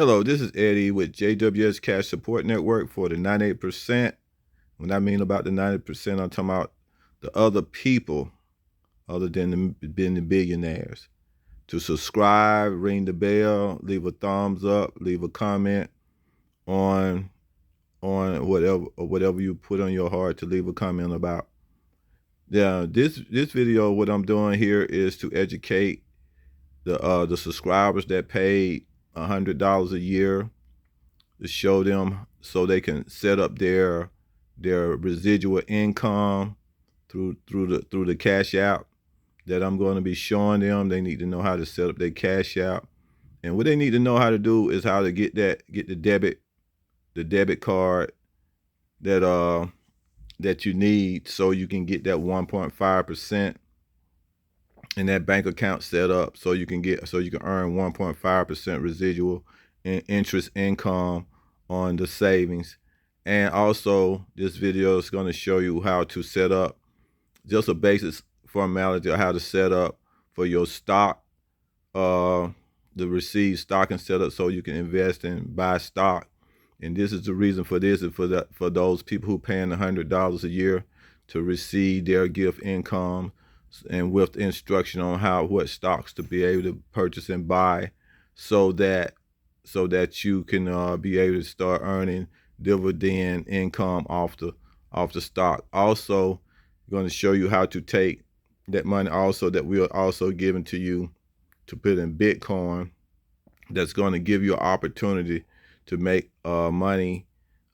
Hello, this is Eddie with JWS Cash Support Network for the 98%. When I mean about the 90%, I'm talking about the other people other than the billionaires. To subscribe, ring the bell, leave a thumbs up, leave a comment on whatever you put on your heart to leave a comment about. Yeah, this video, what I'm doing here is to educate the subscribers that paid $100 a year, to show them so they can set up their residual income through the cash app that I'm going to be showing them. They need to know how to set up their cash app, and what they need to know how to do is how to get the debit card that you need, so you can get that 1.5% in that bank account set up, so you can earn 1.5% residual interest income on the savings. And also, this video is going to show you how to set up just a basic formality of how to set up for your stock, the receive stock and set up so you can invest and buy stock. And this is the reason for this, is for those people who paying $100 a year to receive their gift income, and with instruction on what stocks to be able to purchase and buy, so that you can be able to start earning dividend income off the stock. Also, going to show you how to take that money also that we are also giving to you to put in Bitcoin. That's going to give you an opportunity to make money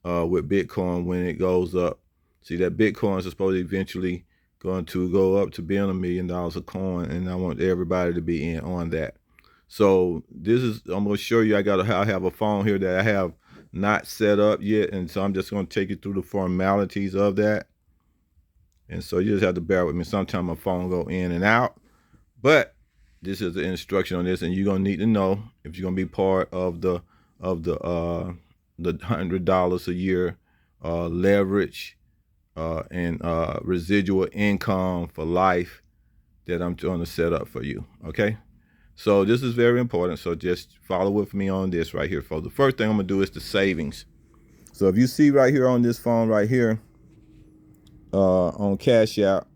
with Bitcoin when it goes up. See, that Bitcoin is supposed to eventually going to go up to being $1 million a coin, and I want everybody to be in on that. So I'm going to show you. I have a phone here that I have not set up yet, and so I'm just going to take you through the formalities of that. And so you just have to bear with me. Sometimes my phone go in and out, but this is the instruction on this, and you're going to need to know if you're going to be part of the $100 a year leverage and residual income for life that I'm trying to set up for you. Okay, so this is very important, so just follow with me on this right here. For the first thing I'm gonna do is the savings. So if you see right here on this phone right here, on Cash App,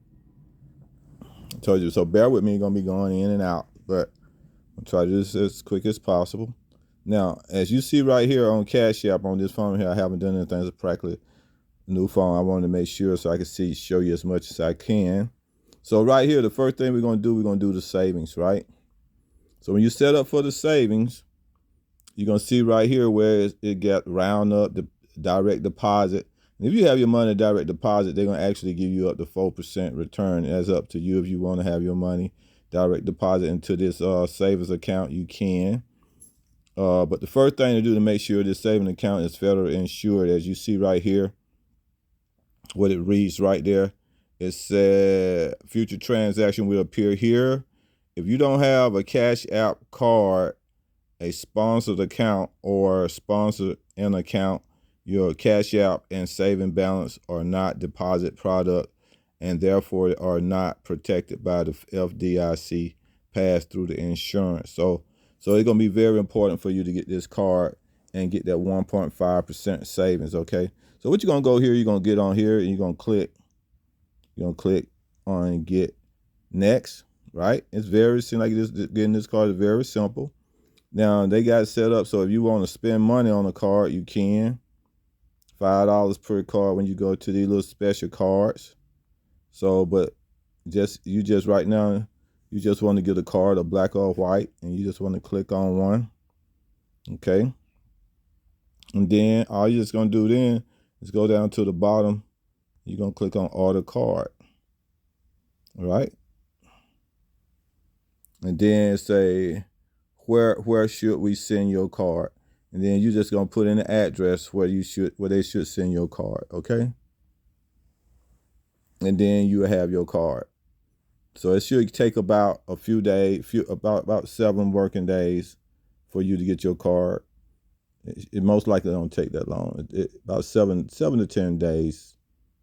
I told you, so bear with me, gonna be going in and out, but I'll try to do this as quick as possible. Now, as you see right here on Cash App on this phone here, I haven't done anything. It's practically a new phone. I wanted to make sure so I can show you as much as I can. So right here, the first thing we're going to do the savings, right? So when you set up for the savings, you're going to see right here where it got round up the direct deposit. And if you have your money direct deposit, they're going to actually give you up to 4% return. That's up to you. If you want to have your money direct deposit into this savings account, you can. But the first thing to do to make sure this savings account is federally insured, as you see right here, what it reads right there, it said future transaction will appear here. If you don't have a Cash App card, a sponsored account, or sponsored an account, your Cash App and saving balance are not deposit product, and therefore are not protected by the FDIC pass through the insurance. So it's going to be very important for you to get this card and get that 1.5% savings, okay? So what you're going to go here, you're going to get on here, and you're going to click on get next, right? It's very simple. Like this, getting this card is very simple. Now, they got it set up so if you want to spend money on a card, you can. $5 per card when you go to these little special cards. So, but you just right now, you just want to get a card, a black or white, and you just want to click on one, okay? And then all you're just going to do then is go down to the bottom. You're going to click on order card, all right? And then say, where should we send your card? And then you're just going to put in the address where they should send your card, okay? And then you have your card. So it should take about a few days, about 7 working days for you to get your card. It most likely don't take that long. About 7 to 10 days,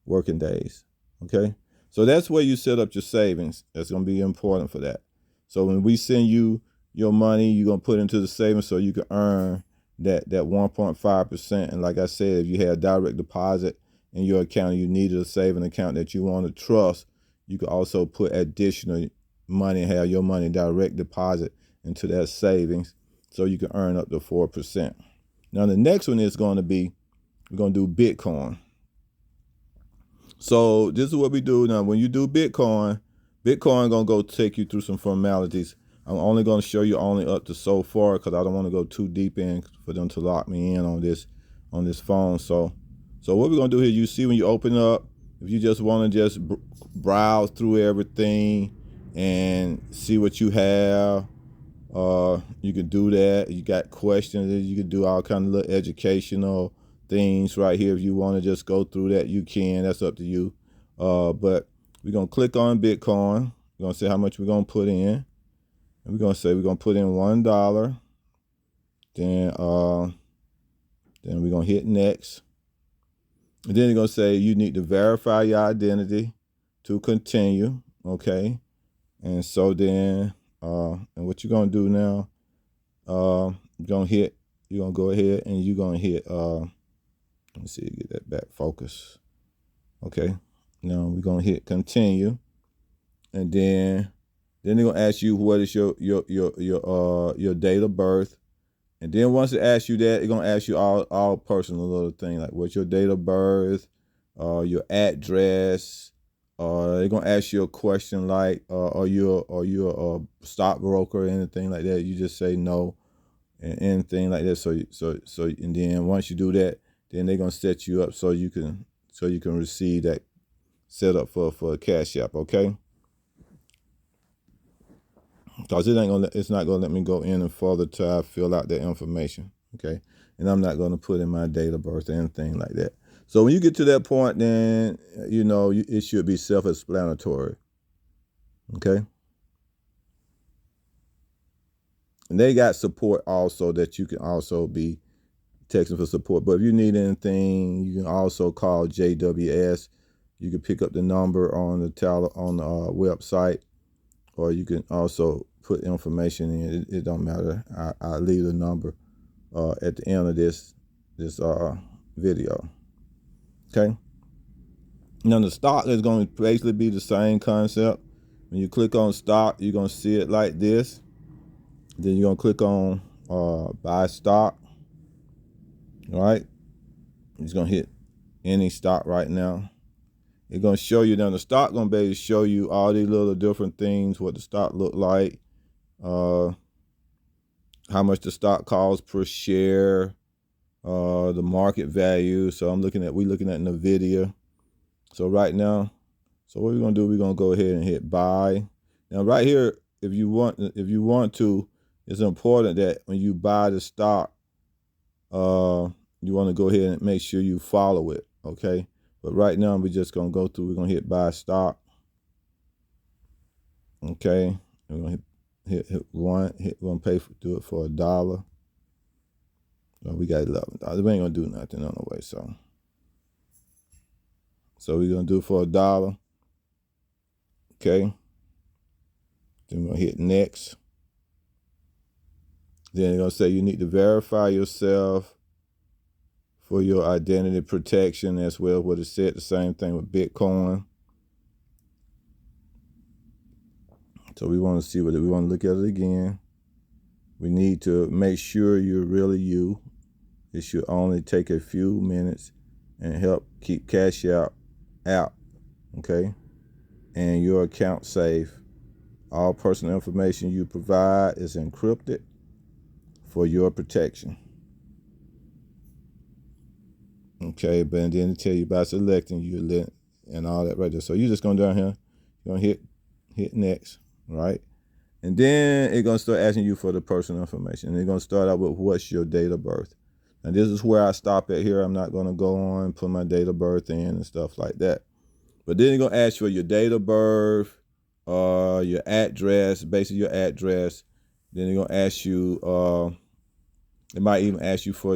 working days. Okay, so that's where you set up your savings. That's going to be important for that. So when we send you your money, you're going to put into the savings so you can earn that 1.5%. And like I said, if you had direct deposit in your account and you needed a saving account that you want to trust, you could also put additional money and have your money direct deposit into that savings so you can earn up to 4%. Now the next one is going to be, we're going to do Bitcoin. So this is what we do now. When you do Bitcoin gonna go take you through some formalities. I'm only gonna show you only up to so far because I don't want to go too deep in for them to lock me in on this phone. So what we're gonna do here, you see when you open up, if you just want to just browse through everything and see what you have, you can do that. You got questions, you can do all kind of little educational things right here. If you want to just go through that, you can. That's up to you. But we're gonna click on Bitcoin. We're gonna say how much we're gonna put in, and we're gonna say we're gonna put in $1. Then we're gonna hit next, and then you're gonna say you need to verify your identity to continue. Okay, and so then and what you're gonna do now, you're gonna go ahead and you're gonna hit let me see, get that back focus. Okay, now we're gonna hit continue, and then they're gonna ask you what is your date of birth, and then once it asks you that, it's gonna ask you all personal little things like what's your date of birth, your address. They're gonna ask you a question like, are you a stockbroker or anything like that? You just say no, and anything like that. So and then once you do that, then they're gonna set you up so you can receive that set up for a Cash App, okay? Because it's not gonna let me go in and further till I fill out that information, okay? And I'm not gonna put in my date of birth or anything like that. So when you get to that point, then it should be self-explanatory, okay? And they got support also that you can also be texting for support. But if you need anything, you can also call JWS. You can pick up the number on the website, or you can also put information in. It don't matter. I leave the number at the end of this video. Okay. Now the stock is going to basically be the same concept. When you click on stock, you're going to see it like this. Then you're going to click on buy stock. All right. It's going to hit any stock right now. It's going to show you now. The stock going to be able to show you all these little different things, what the stock look like, how much the stock costs per share, the market value. So we're looking at NVIDIA. So right now, so what we're going to do, we're going to go ahead and hit buy. Now right here, if you want to, it's important that when you buy the stock, you want to go ahead and make sure you follow it, okay? But right now, we're just going to go through. We're going to hit buy stock. Okay. We're going to hit one. We're going to do it for $1. Well, we got $11. We ain't going to do nothing on the way. So we're going to do it for $1. Okay. Then we're going to hit next. Then they're going to say you need to verify yourself for your identity protection as well. What it said, the same thing with Bitcoin. So we want to see we want to look at it again. We need to make sure you're really you. It should only take a few minutes and help keep Cash out, okay? And your account safe. All personal information you provide is encrypted for your protection. Okay, but then it tell you by selecting and all that right there. So you're just going down here, you're going to hit next, right? And then it's going to start asking you for the personal information. And they're going to start out with what's your date of birth. And this is where I stop at here. I'm not going to go on and put my date of birth in and stuff like that. But then they're going to ask you for your date of birth, your address, basically your address. Then they're going to ask you, it might even ask you for,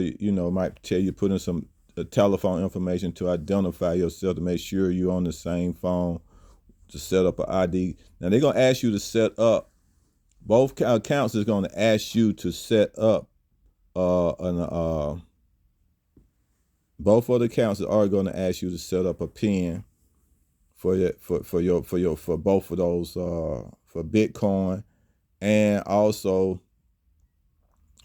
might tell you put in some telephone information to identify yourself to make sure you're on the same phone to set up an ID. Now they're going to ask you to set up, both accounts is going to ask you to set up both of the accounts are going to ask you to set up a PIN for both of those for Bitcoin and also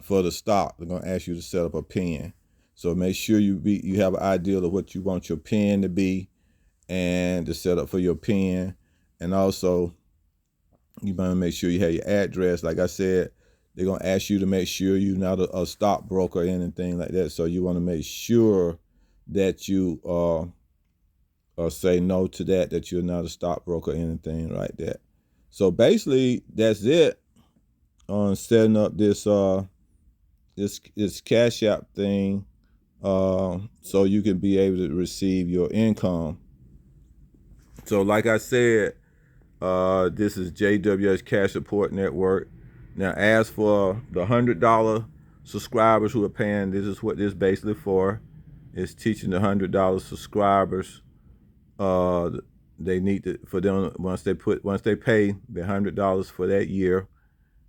for the stock. They're going to ask you to set up a PIN. So make sure you have an idea of what you want your PIN to be and to set up for your PIN. And also you want to make sure you have your address. Like I said, they're going to ask you to make sure you're not a stockbroker or anything like that. So you want to make sure that you say no to that you're not a stockbroker or anything like that. So basically, that's it on setting up this Cash App thing, so you can be able to receive your income. So like I said, this is JWS Cash Support Network. Now, as for the $100 subscribers who are paying, this is what this is basically for. It's teaching the $100 subscribers. They need to, for them, once they pay the $100 for that year,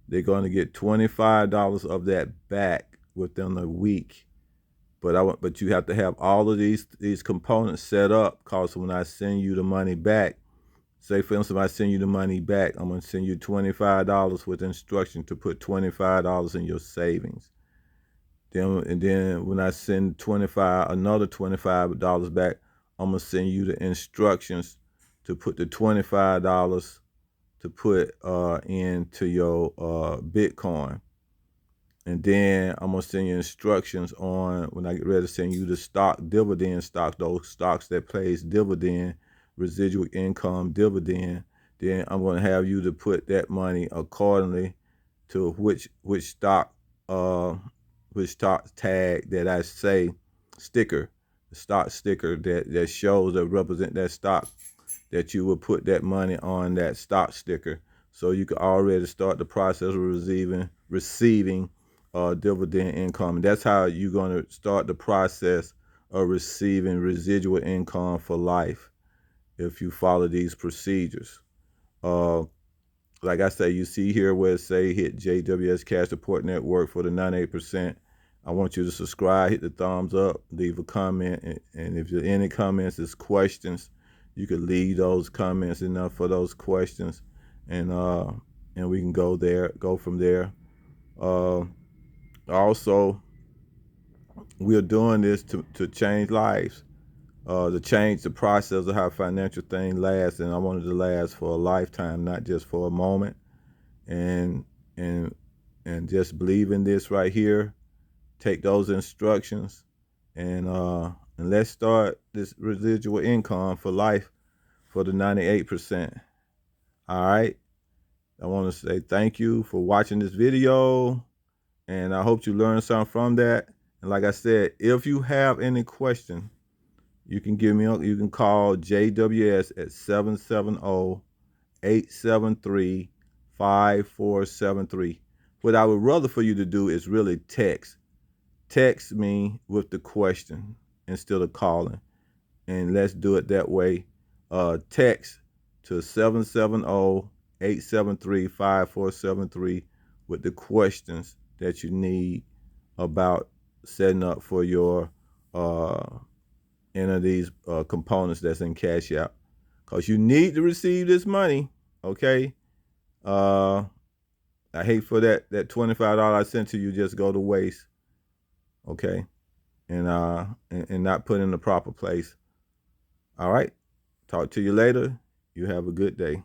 they're going to get $25 of that back within a week. But you have to have all of these components set up, because when I send you the money back, say for instance, if I send you the money back, I'm going to send you $25 with instruction to put $25 in your savings. Then when I send another $25 back, I'm going to send you the instructions to put the $25 to put into your Bitcoin. And then I'm going to send you instructions on, when I get ready to send you the dividend stock, those stocks that pays dividend, residual income dividend. Then I'm going to have you to put that money accordingly to which stock tag that I say sticker, the stock sticker that shows, that represent that stock, that you will put that money on that stock sticker, so you can already start the process of receiving dividend income. And that's how you're going to start the process of receiving residual income for life if you follow these procedures. Like I say, you see here where it say hit JWS Cash Support Network for the 98%. I want you to subscribe, hit the thumbs up, leave a comment, and if there are any comments, there's questions, you could leave those comments enough for those questions, and we can go from there. Also, we're doing this to change lives, to change the process of how financial thing lasts, and I wanted to last for a lifetime, not just for a moment. And just believe in this right here. Take those instructions, and let's start this residual income for life for the 98%. All right. I want to say thank you for watching this video, and I hope you learned something from that. And like I said, if you have any question, you can you can call JWS at 770-873-5473. What I would rather for you to do is really text me with the question instead of calling, and let's do it that way. Text to 770-873-5473 with the questions that you need about setting up for your any of these components that's in Cash App, because you need to receive this money. Okay. I hate for that $25 I sent to you just go to waste. Okay. And not put in the proper place. All right. Talk to you later. You have a good day.